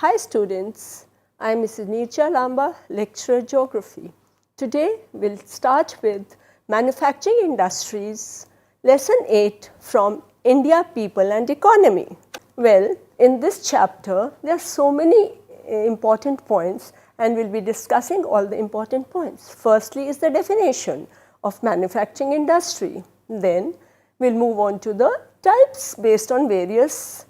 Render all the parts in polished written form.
Hi students, I am Mrs. Neerja Lamba, lecturer Geography. Today we will start with Manufacturing Industries, Lesson 8 from India, People and Economy. Well, in this chapter there are so many important points and we will be discussing all the important points. Firstly is the definition of manufacturing industry. Then we will move on to the types based on various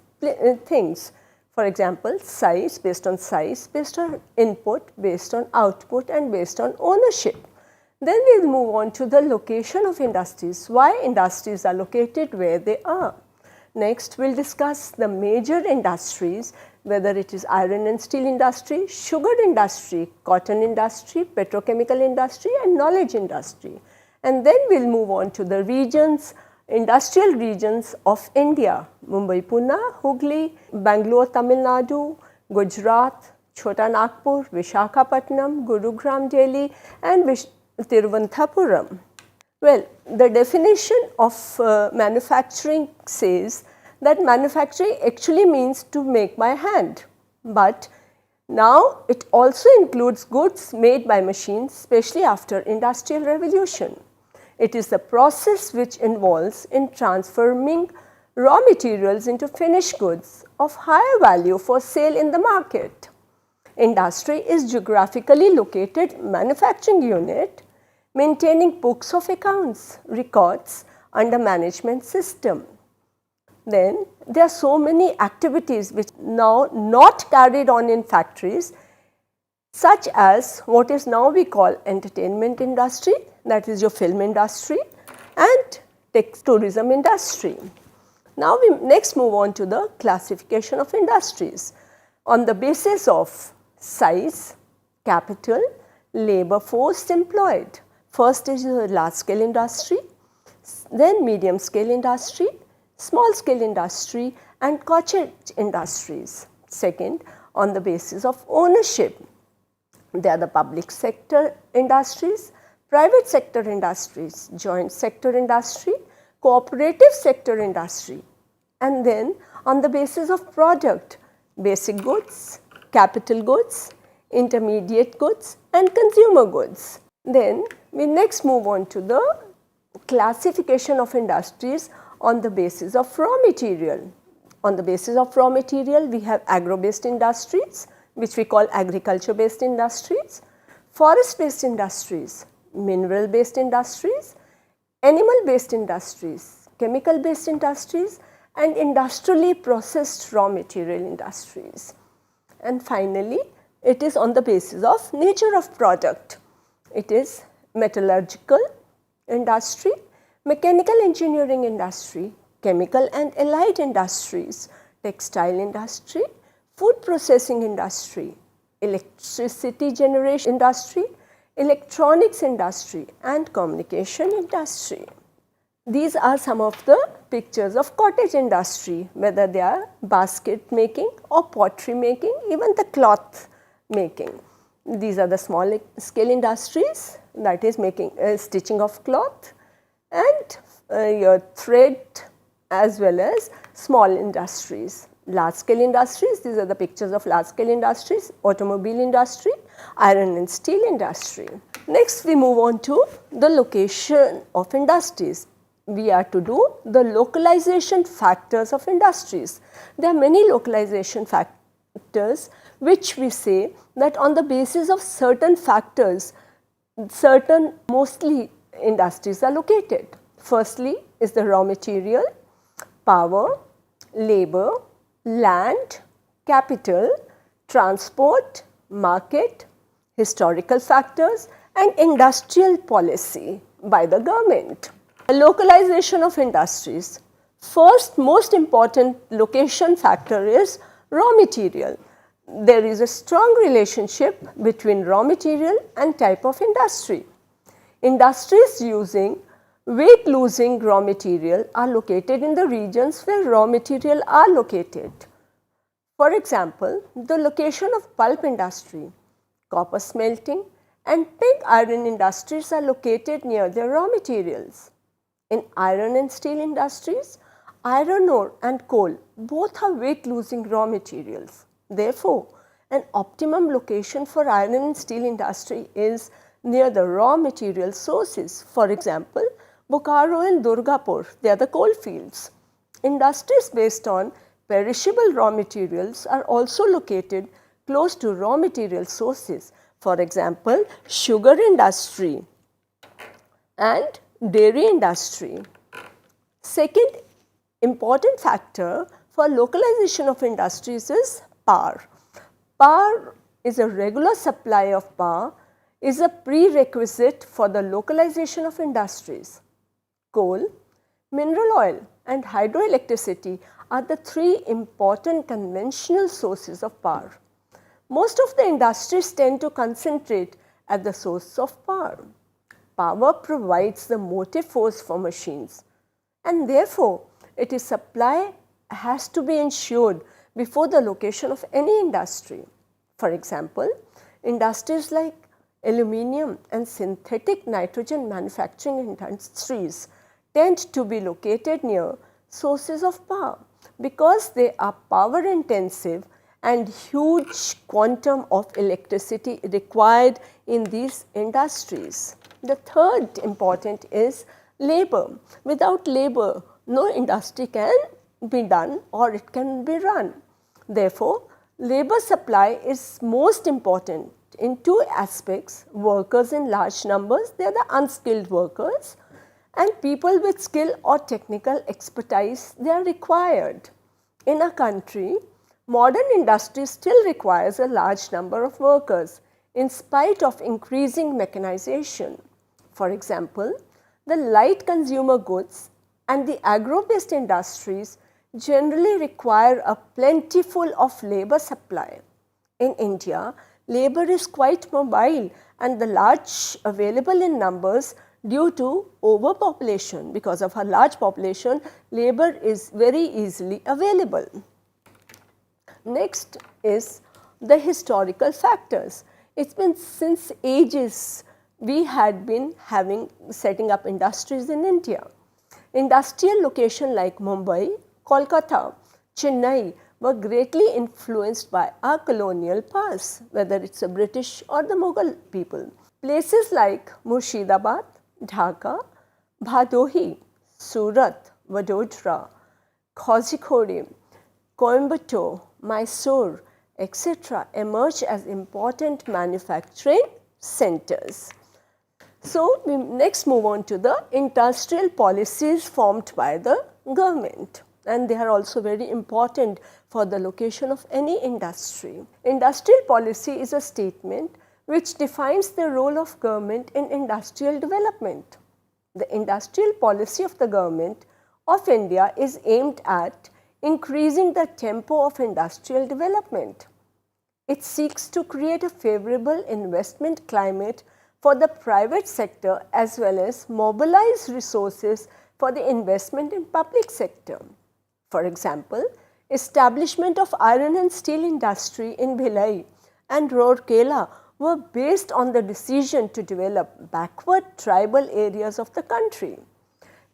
things. For example, size, based on input, based on output and based on ownership. Then we will move on to the location of industries, why industries are located where they are. Next, we will discuss the major industries, whether it is iron and steel industry, sugar industry, cotton industry, petrochemical industry and knowledge industry. And then we will move on to the regions, industrial regions of India, Mumbai, Pune, Hooghly, Bangalore, Tamil Nadu, Gujarat, Chota Nagpur, Vishakhapatnam, Gurugram, Delhi and Thiruvananthapuram. Well, the definition of manufacturing says that manufacturing actually means to make by hand, but now it also includes goods made by machines, especially after Industrial Revolution. It is the process which involves in transforming raw materials into finished goods of higher value for sale in the market. Industry is geographically located manufacturing unit maintaining books of accounts, records under management system. Then there are so many activities which now not carried on in factories, such as what is now we call entertainment industry, that is your film industry and tourism industry. Now we next move on to the classification of industries on the basis of size, capital, labor force employed. First is the large scale industry, then medium scale industry, small scale industry and cottage industries. Second, on the basis of ownership, they are the public sector industries, private sector industries, joint sector industry, cooperative sector industry, and then on the basis of product, basic goods, capital goods, intermediate goods and consumer goods. Then we next move on to the classification of industries on the basis of raw material. On the basis of raw material, we have agro-based industries, which we call agriculture-based industries, forest-based industries, mineral-based industries, animal-based industries, chemical-based industries and industrially processed raw material industries. And finally, it is on the basis of nature of product. It is metallurgical industry, mechanical engineering industry, chemical and allied industries, textile industry, food processing industry, electricity generation industry, electronics industry and communication industry. These are some of the pictures of cottage industry, whether they are basket making or pottery making, even the cloth making. These are the small scale industries, that is making stitching of cloth and your thread as well as small industries. Large scale industries, these are the pictures of large scale industries, automobile industry, iron and steel industry. Next we move on to the location of industries. We are to do the localization factors of industries. There are many localization factors which we say that on the basis of certain factors, certain mostly industries are located. Firstly is the raw material, power, labor, land, capital, transport, market, historical factors and industrial policy by the government. Localization of industries. First most important location factor is raw material. There is a strong relationship between raw material and type of industry. Industries using weight losing raw material are located in the regions where raw material are located. For example, the location of pulp industry, copper smelting and pig iron industries are located near their raw materials. In iron and steel industries, iron ore and coal both are weight losing raw materials. Therefore, An optimum location for iron and steel industry is near the raw material sources. For example, Bokaro and Durgapur, they are the coal fields. Industries based on perishable raw materials are also located close to raw material sources. For example, sugar industry and dairy industry. Second important factor for localization of industries is power. Power is a regular supply of power is a prerequisite for the localization of industries. Coal, mineral oil and hydroelectricity are the three important conventional sources of power. Most of the industries tend to concentrate at the source of power. Power provides the motive force for machines, and therefore, its supply has to be ensured before the location of any industry. For example, industries like aluminium and synthetic nitrogen manufacturing industries tend to be located near sources of power because they are power intensive and huge quantum of electricity required in these industries. The third important is labor. Without labor, no industry can be done or it can be run. Therefore, labor supply is most important in two aspects: workers in large numbers, they are the unskilled workers, and people with skill or technical expertise, they are required. In a country, modern industry still requires a large number of workers in spite of increasing mechanization. For example, the light consumer goods and the agro-based industries generally require a plentiful of labor supply. In India, labor is quite mobile and the large available in numbers due to overpopulation. Because of a large population, labor is very easily available. Next is the historical factors. It has been since ages we had been setting up industries in India. Industrial locations like Mumbai, Kolkata, Chennai were greatly influenced by our colonial past, whether it is the British or the Mughal people. Places like Murshidabad, Dhaka, Bhadohi, Surat, Vadodara, Kozhikode, Coimbatore, Mysore, etc. emerged as important manufacturing centers. So, we next move on to the industrial policies formed by the government, and they are also very important for the location of any industry. Industrial policy is a statement which defines the role of government in industrial development. The industrial policy of the government of India is aimed at increasing the tempo of industrial development. It seeks to create a favorable investment climate for the private sector as well as mobilize resources for the investment in public sector. For example, establishment of iron and steel industry in Bhilai and Rourkela were based on the decision to develop backward tribal areas of the country.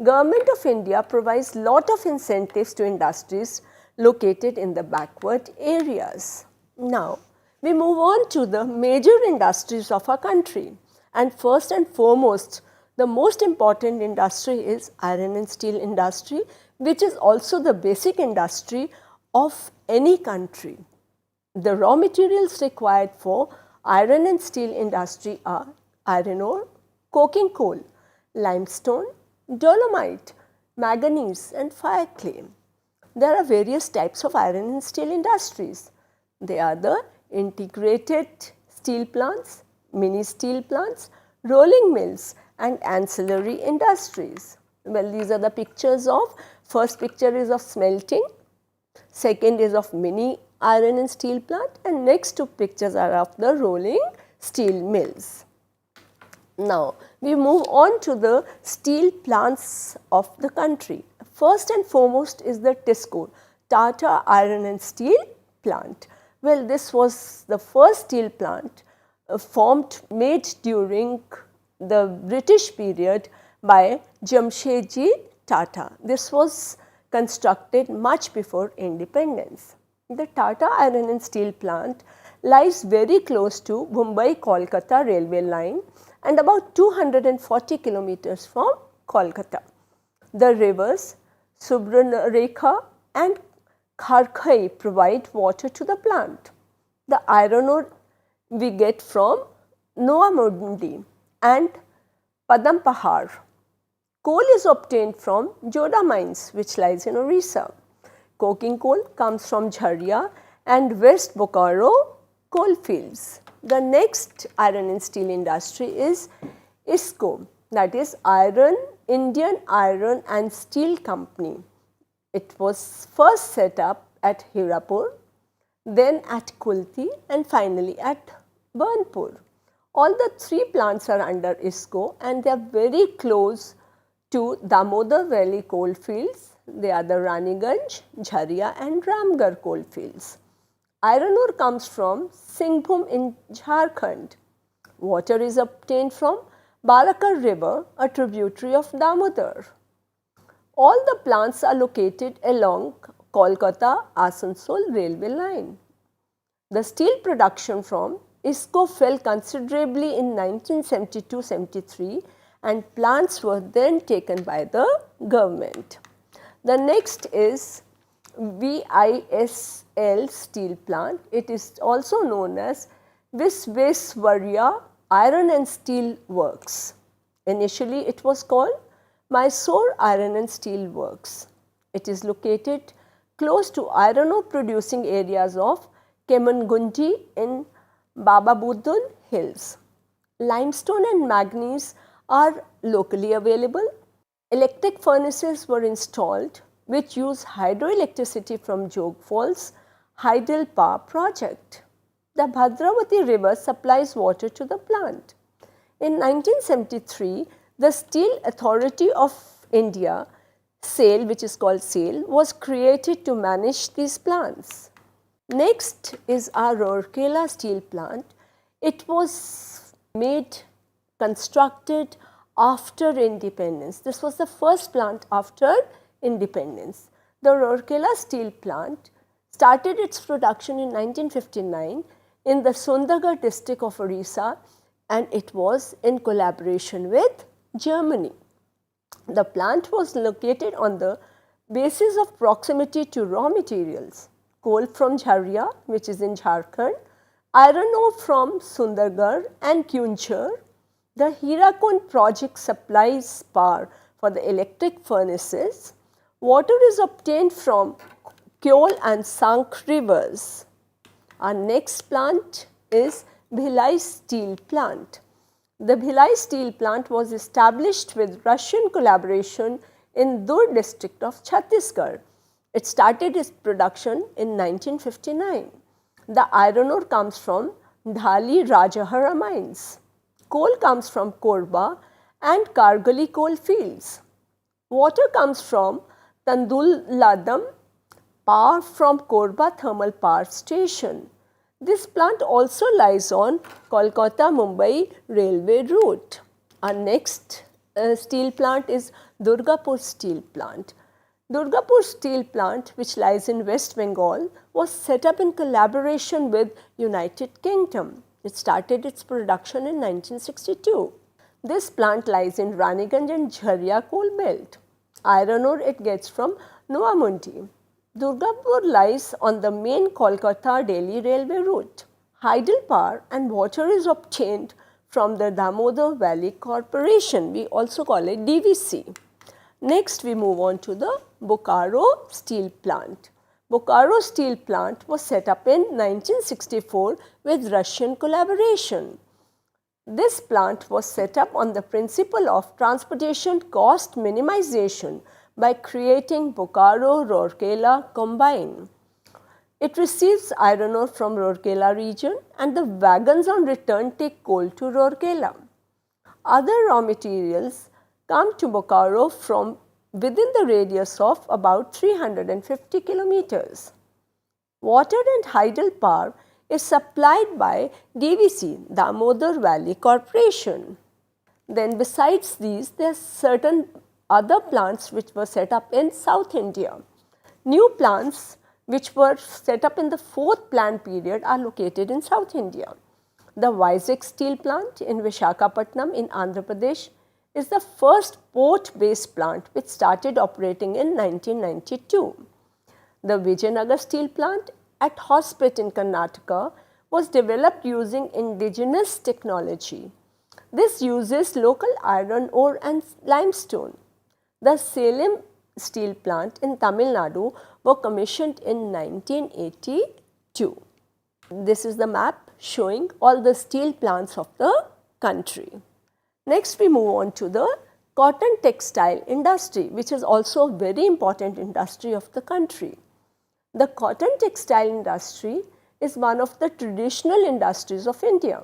Government of India provides lot of incentives to industries located in the backward areas. Now, we move on to the major industries of our country, and first and foremost, the most important industry is iron and steel industry, which is also the basic industry of any country. The raw materials required for iron and steel industry are iron ore, coking coal, limestone, dolomite, manganese and fire clay. There are various types of iron and steel industries. They are the integrated steel plants, mini steel plants, rolling mills and ancillary industries. Well, these are the pictures of, first picture is of smelting, second is of mini iron and steel plant, and next two pictures are of the rolling steel mills. Now, we move on to the steel plants of the country. First and foremost is the TISCO, Tata Iron and Steel Plant. Well, this was the first steel plant made during the British period by Jamshedji Tata. This was constructed much before independence. The Tata Iron and Steel Plant lies very close to Mumbai-Kolkata railway line and about 240 kilometers from Kolkata. The rivers Subarnarekha and Kharkai provide water to the plant. The iron ore we get from Noamundi and Padampahar. Coal is obtained from Joda mines, which lies in Orissa. Coking coal comes from Jharia and West Bokaro coal fields. The next iron and steel industry is ISCO, that is Indian Iron and Steel Company. It was first set up at Hirapur, then at Kulti and finally at Burnpur. All the three plants are under ISCO and they are very close to Damodar Valley coal fields. They are the Raniganj, Jharia and Ramgarh coal fields. Iron ore comes from Singhbhum in Jharkhand. Water is obtained from Barakar river, a tributary of Damodar. All the plants are located along Kolkata-Asansol railway line. The steel production from ISCO fell considerably in 1972-73 and plants were then taken by the government. The next is VISL steel plant. It is also known as Visvesvaraya Iron and Steel Works. Initially it was called Mysore Iron and Steel Works. It is located close to iron ore producing areas of Kemangundi in Bababudun Hills. Limestone and manganese are locally available. Electric furnaces were installed which use hydroelectricity from Jog Falls Hydel Power Project. The Bhadravati river supplies water to the plant. In 1973, the Steel Authority of India, SAIL, which is called SAIL, was created to manage these plants. Next is our Rourkela steel plant. It was constructed after independence. This was the first plant after independence. The Rourkela steel plant started its production in 1959 in the Sundargarh district of Orissa and it was in collaboration with Germany. The plant was located on the basis of proximity to raw materials, coal from Jharia, which is in Jharkhand, iron ore from Sundargarh and Kyunchar. The Hirakund project supplies power for the electric furnaces. Water is obtained from Kyol and Sank rivers. Our next plant is Bhilai steel plant. The Bhilai steel plant was established with Russian collaboration in Dur district of Chhattisgarh. It started its production in 1959. The iron ore comes from Dhali Rajahara mines. Coal comes from Korba and Kargali coal fields. Water comes from Tanduladam, power from Korba thermal power station. This plant also lies on Kolkata-Mumbai railway route. Our next steel plant is Durgapur steel plant. Durgapur steel plant, which lies in West Bengal, was set up in collaboration with United Kingdom. It started its production in 1962. This plant lies in Raniganj and Jharia coal belt. Iron ore it gets from Noamundi. Durgapur lies on the main Kolkata-Delhi railway route. Hydel power and water is obtained from the Damodar Valley Corporation. We also call it DVC. Next, we move on to the Bokaro steel plant. Bokaro steel plant was set up in 1964 with Russian collaboration. This plant was set up on the principle of transportation cost minimization by creating Bokaro-Rourkela combine. It receives iron ore from Rourkela region and the wagons on return take coal to Rourkela. Other raw materials come to Bokaro from within the radius of about 350 kilometers. Water and hydel power is supplied by DVC, Damodar Valley Corporation. Then besides these, there are certain other plants which were set up in South India. New plants which were set up in the 4th plan period, are located in South India. The Vizag steel plant in Visakhapatnam in Andhra Pradesh is the first port-based plant which started operating in 1992. The Vijayanagar steel plant at Hospet in Karnataka was developed using indigenous technology. This uses local iron ore and limestone. The Salem steel plant in Tamil Nadu were commissioned in 1982. This is the map showing all the steel plants of the country. Next we move on to the cotton textile industry, which is also a very important industry of the country. The cotton textile industry is one of the traditional industries of India.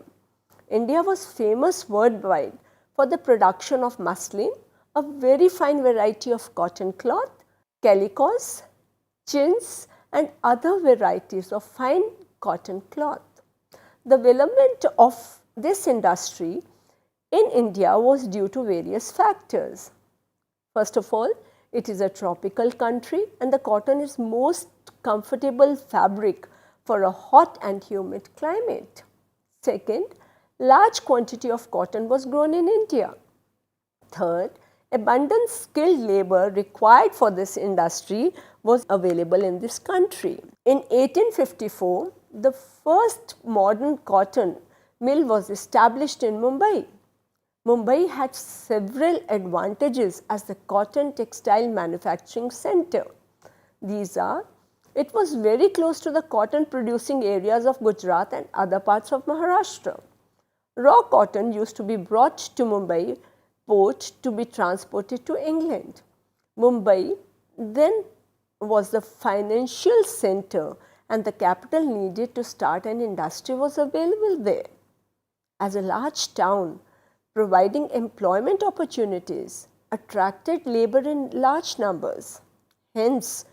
India was famous worldwide for the production of muslin, a very fine variety of cotton cloth, calicoes, chintz and other varieties of fine cotton cloth. The development of this industry in India was due to various factors. First of all, it is a tropical country and the cotton is most comfortable fabric for a hot and humid climate. Second, large quantity of cotton was grown in India. Third, abundant skilled labor required for this industry was available in this country. In 1854, the first modern cotton mill was established in Mumbai. Mumbai had several advantages as the cotton textile manufacturing center. These are, it was very close to the cotton producing areas of Gujarat and other parts of Maharashtra. Raw cotton used to be brought to Mumbai port to be transported to England. Mumbai then was the financial center and the capital needed to start an industry was available there. As a large town, providing employment opportunities attracted labor in large numbers. Hence,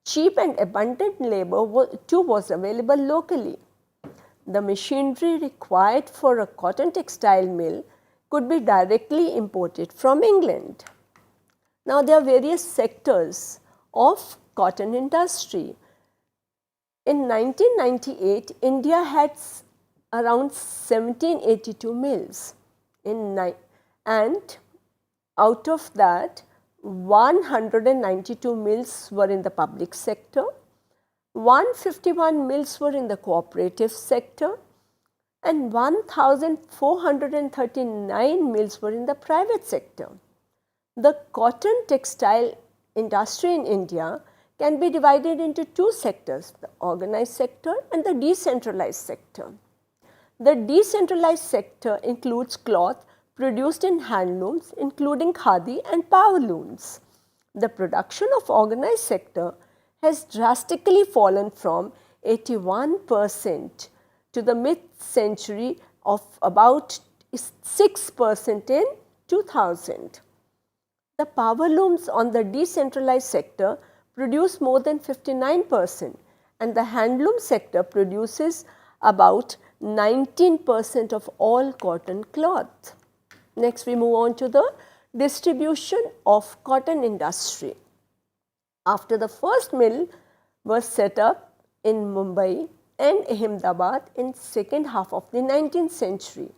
cheap and abundant labor too was available locally. The machinery required for a cotton textile mill could be directly imported from England. Now, there are various sectors of cotton industry. In 1998, India had around 1782 mills. And out of that, 192 mills were in the public sector, 151 mills were in the cooperative sector and 1439 mills were in the private sector. The cotton textile industry in India can be divided into two sectors, the organized sector and the decentralized sector. The decentralized sector includes cloth produced in handlooms including khadi and power looms. The production of organized sector has drastically fallen from 81% to the mid-century of about 6% in 2000. The power looms on the decentralized sector produce more than 59% and the handloom sector produces about 19% of all cotton cloth. Next we move on to the distribution of cotton industry. After the first mill was set up in Mumbai and Ahmedabad in second half of the 19th century.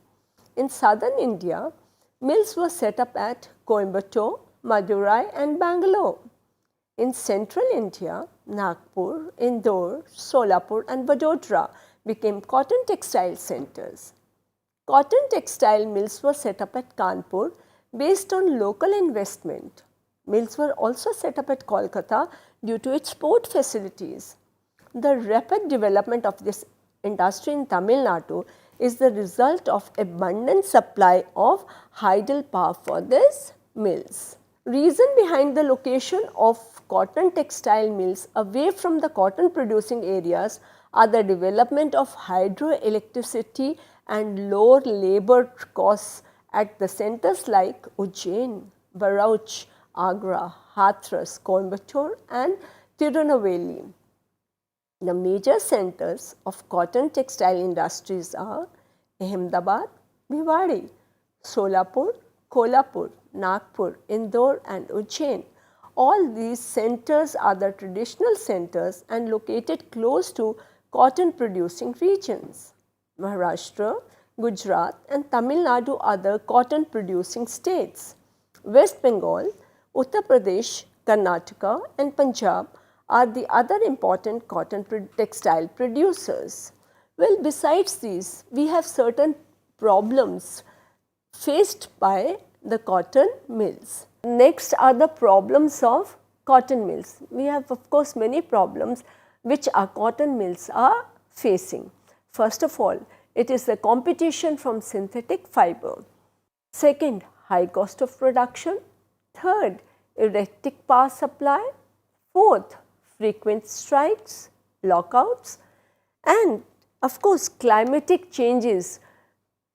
In southern India, mills were set up at Coimbatore, Madurai and Bangalore. In central India, Nagpur, Indore, Solapur and Vadodara became cotton textile centers. Cotton textile mills were set up at Kanpur based on local investment. Mills were also set up at Kolkata due to its port facilities. The rapid development of this industry in Tamil Nadu is the result of abundant supply of hydel power for these mills. Reason behind the location of cotton textile mills away from the cotton producing areas are the development of hydroelectricity and lower labor costs at the centers like Ujjain, Bharuch, Agra, Hathras, Coimbatore and Tirunelveli. The major centers of cotton textile industries are Ahmedabad, Bhiwadi, Solapur, Kolhapur, Nagpur, Indore and Ujjain. All these centers are the traditional centers and located close to cotton producing regions. Maharashtra, Gujarat and Tamil Nadu are the cotton producing states. West Bengal, Uttar Pradesh, Karnataka and Punjab are the other important cotton textile producers. Well, besides these, we have certain problems faced by the cotton mills. Next are the problems of cotton mills. We have of course many problems which our cotton mills are facing. First of all, it is the competition from synthetic fiber. Second, high cost of production. Third, erratic power supply. Fourth, frequent strikes, lockouts, and of course climatic changes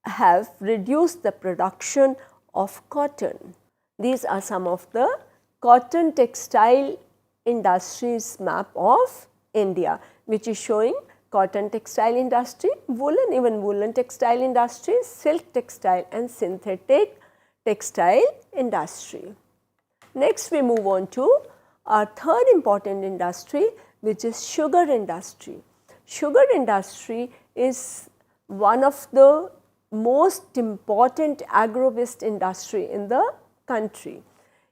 have reduced the production of cotton. These are some of the cotton textile industries map of India, which is showing cotton textile industry, woolen, even woolen textile industry, silk textile and synthetic textile industry. Next we move on to our third important industry, which is sugar industry. Sugar industry is one of the most important agro-based industry in the country.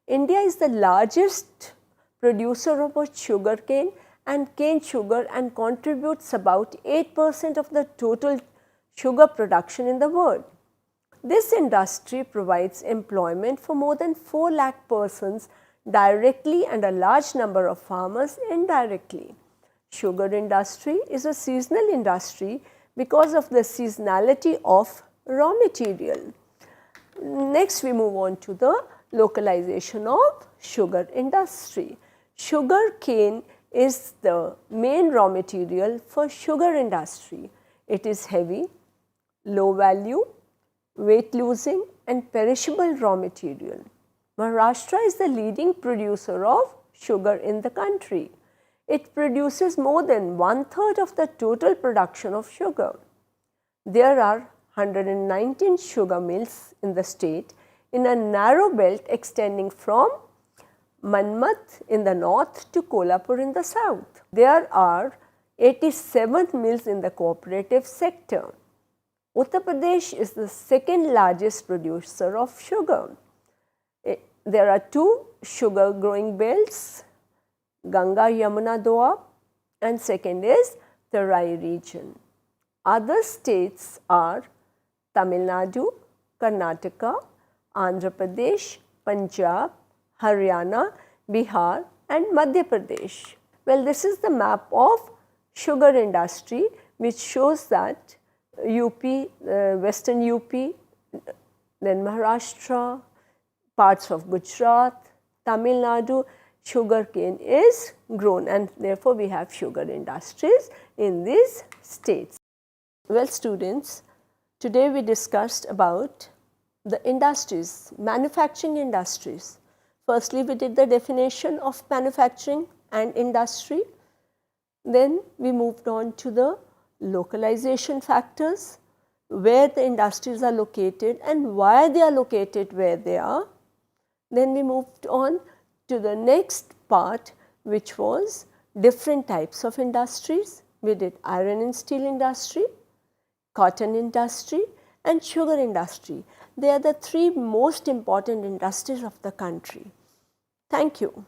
India is the largest producer of sugar cane and cane sugar and contributes about 8% of the total sugar production in the world. This industry provides employment for more than 4 lakh persons directly and a large number of farmers indirectly. Sugar industry is a seasonal industry because of the seasonality of raw material. Next we move on to the localization of sugar industry. Sugar cane is the main raw material for sugar industry. It is heavy, low value, weight losing and perishable raw material. Maharashtra is the leading producer of sugar in the country. It produces more than 1/3 of the total production of sugar. There are 119 sugar mills in the state in a narrow belt extending from Manmat in the north to Kolhapur in the south. There are 87 mills in the cooperative sector. Uttar Pradesh is the second largest producer of sugar. There are 2 sugar growing belts, Ganga Yamuna Doab and second is Tarai region. Other states are Tamil Nadu, Karnataka, Andhra Pradesh, Punjab, Haryana, Bihar and Madhya Pradesh. Well, this is the map of sugar industry which shows that UP, western UP, then Maharashtra, parts of Gujarat, Tamil Nadu, sugarcane is grown and therefore we have sugar industries in these states. Well students, today we discussed about the industries, manufacturing industries. Firstly, we did the definition of manufacturing and industry. Then we moved on to the localization factors, where the industries are located and why they are located where they are. Then we moved on to the next part, which was different types of industries. We did iron and steel industry, cotton industry and sugar industry. They are the 3 most important industries of the country. Thank you.